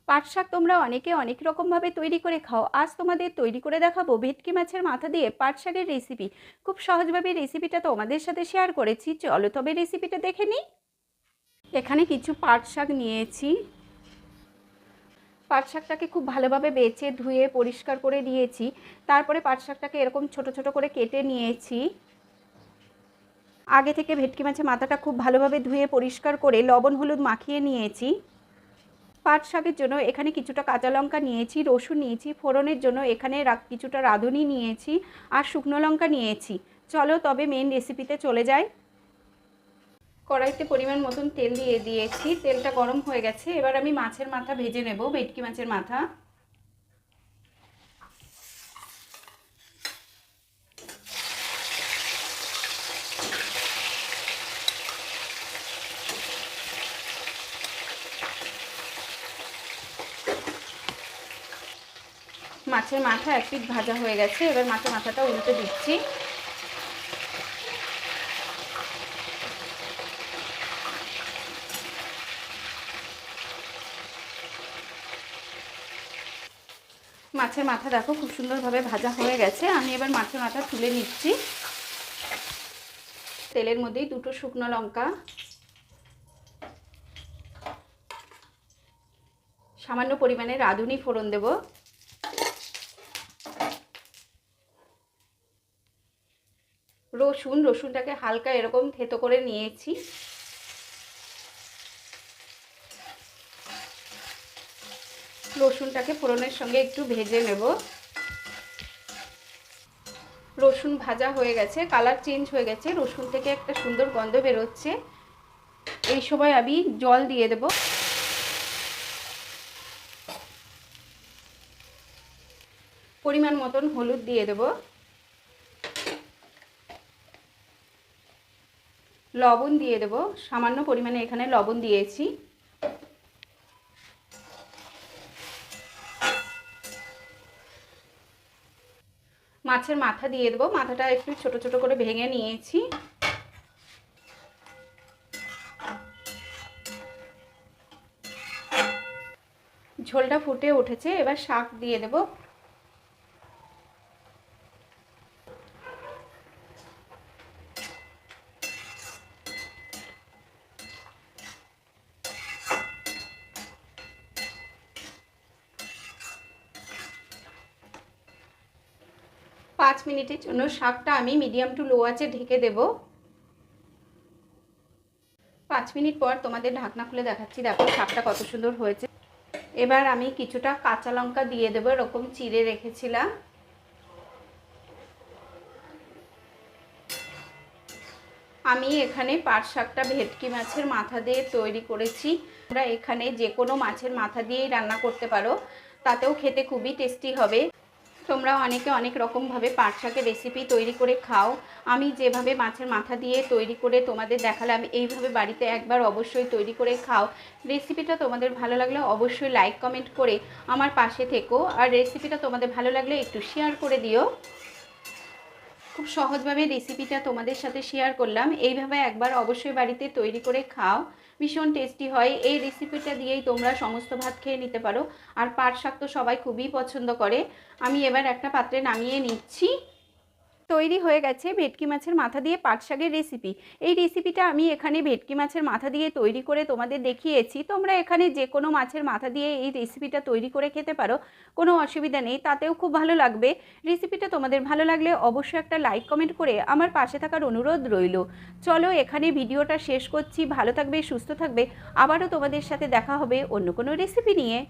পাট শাক তোমরা অনেকে অনেক রকমভাবে তৈরি করে খাও। আজ তোমাদের তৈরি করে দেখাবো ভেটকি মাছের মাথা দিয়ে পাট শাকের রেসিপি। খুব সহজভাবে রেসিপিটা তোমাদের সাথে শেয়ার করেছি, চলো তবে রেসিপিটা দেখে নিই। এখানে কিছু পাট শাক নিয়েছি। পাট শাকটাকে খুব ভালোভাবে বেছে ধুয়ে পরিষ্কার করে নিয়েছি। তারপরে পাট শাকটাকে এরকম ছোট ছোট করে কেটে নিয়েছি। আগে থেকে ভেটকি মাছের মাথাটা খুব ভালোভাবে ধুয়ে পরিষ্কার করে লবণ হলুদ মাখিয়ে নিয়েছি। পাট শাকের জন্য এখানে কিছুটা কাঁচা লঙ্কা নিয়েছি, রসুন নিয়েছি, ফোড়নের জন্য এখানে কিছুটা রাঁধুনি নিয়েছি আর শুকনো লঙ্কা নিয়েছি। চলো তবে মেন রেসিপিতে চলে যাই। কড়াইতে পরিমাণ মতন তেল দিয়ে দিয়েছি, তেলটা গরম হয়ে গেছে। এবার আমি মাছের মাথা ভেজে নেব, ভেটকি মাছের মাথা। মাছের মাথা এক পিঠ ভাজা হয়ে গেছে, এবার মাছের মাথাটা উল্টে দিচ্ছি। মাছের মাথা দেখো খুব সুন্দরভাবে ভাজা হয়ে গেছে। আমি এবার মাছের মাথা তুলে নিচ্ছি। তেলের মধ্যেই দুটো শুকনো লঙ্কা, সামান্য পরিমাণে রাঁধুনি ফোড়ন দেব, রসুনটাকে হালকা এরকম থেতো করে নিয়েছি। রসুনটাকে ফোড়নের সঙ্গে একটু ভেজে নেব। রসুন ভাজা হয়ে গেছে, কালার চেঞ্জ হয়ে গেছে, রসুন থেকে একটা সুন্দর গন্ধ বেরোচ্ছে। এই সময় আমি জল দিয়ে দেব। পরিমাণ মতন হলুদ দিয়ে দেব, লবণ দিয়ে দেব, সামান্য পরিমাণে এখানে লবণ দিয়েছি। মাছের মাথা দিয়ে দেবো, মাথাটা একটু ছোট ছোট করে ভেঙে নিয়েছি। ঝোলটা ফুটে উঠেছে, এবার শাক দিয়ে দেব। পাঁচ মিনিটের জন্য শাকটা আমি মিডিয়াম টু লো আঁচে ঢেকে দেব। 5 মিনিট পর তোমাদের ঢাকনা খুলে দেখাচ্ছি, দেখো শাকটা কত সুন্দর হয়েছে। এবার আমি কিছুটা কাঁচা লঙ্কা দিয়ে দেবো, এরকম চিড়ে রেখেছিলাম। আমি এখানে পাট শাকটা ভেটকি মাছের মাথা দিয়ে তৈরি করেছি। তোমরা এখানে যে কোনো মাছের মাথা দিয়েই রান্না করতে পারো, তাতেও খেতে খুবই টেস্টি হবে। তোমরা অনেকে অনেক রকমভাবে পাট শাকের রেসিপি তৈরি করে খাও। আমি যেভাবে মাছের মাথা দিয়ে তৈরি করে তোমাদের দেখালাম, এইভাবে বাড়িতে একবার অবশ্যই তৈরি করে খাও। রেসিপিটা তোমাদের ভালো লাগলে অবশ্যই লাইক কমেন্ট করে আমার পাশে থেকো, আর রেসিপিটা তোমাদের ভালো লাগলে একটু শেয়ার করে দিও। খুব সহজভাবে রেসিপিটা তোমাদের সাথে শেয়ার করলাম। এইভাবে একবার অবশ্যই বাড়িতে তৈরি করে খাও, ভীষণ টেস্টি হয়। এই রেসিপিটা দিয়েই তোমরা সমস্ত ভাত খেয়ে নিতে পারো। আর পাট শাক তো সবাই খুবই পছন্দ করে। আমি এবার একটা পাত্রে নামিয়ে নিচ্ছি। তৈরি হয়ে গেছে ভেটকি মাছের মাথা দিয়ে পাট শাকের রেসিপি। এই রেসিপিটা আমি এখানে ভেটকি মাছের মাথা দিয়ে তৈরি করে তোমাদের দেখিয়েছি। তোমরা এখানে যে কোনো মাছের মাথা দিয়ে এই রেসিপিটা তৈরি করে খেতে পারো, কোনো অসুবিধা নেই, তাতেও খুব ভালো লাগবে। রেসিপিটা তোমাদের ভালো লাগলে অবশ্যই একটা লাইক কমেন্ট করে আমার পাশে থাকার অনুরোধ রইল। চলো এখানে ভিডিওটা শেষ করছি। ভালো থাকবে, সুস্থ থাকবে। আবারও তোমাদের সাথে দেখা হবে অন্য কোনো রেসিপি নিয়ে।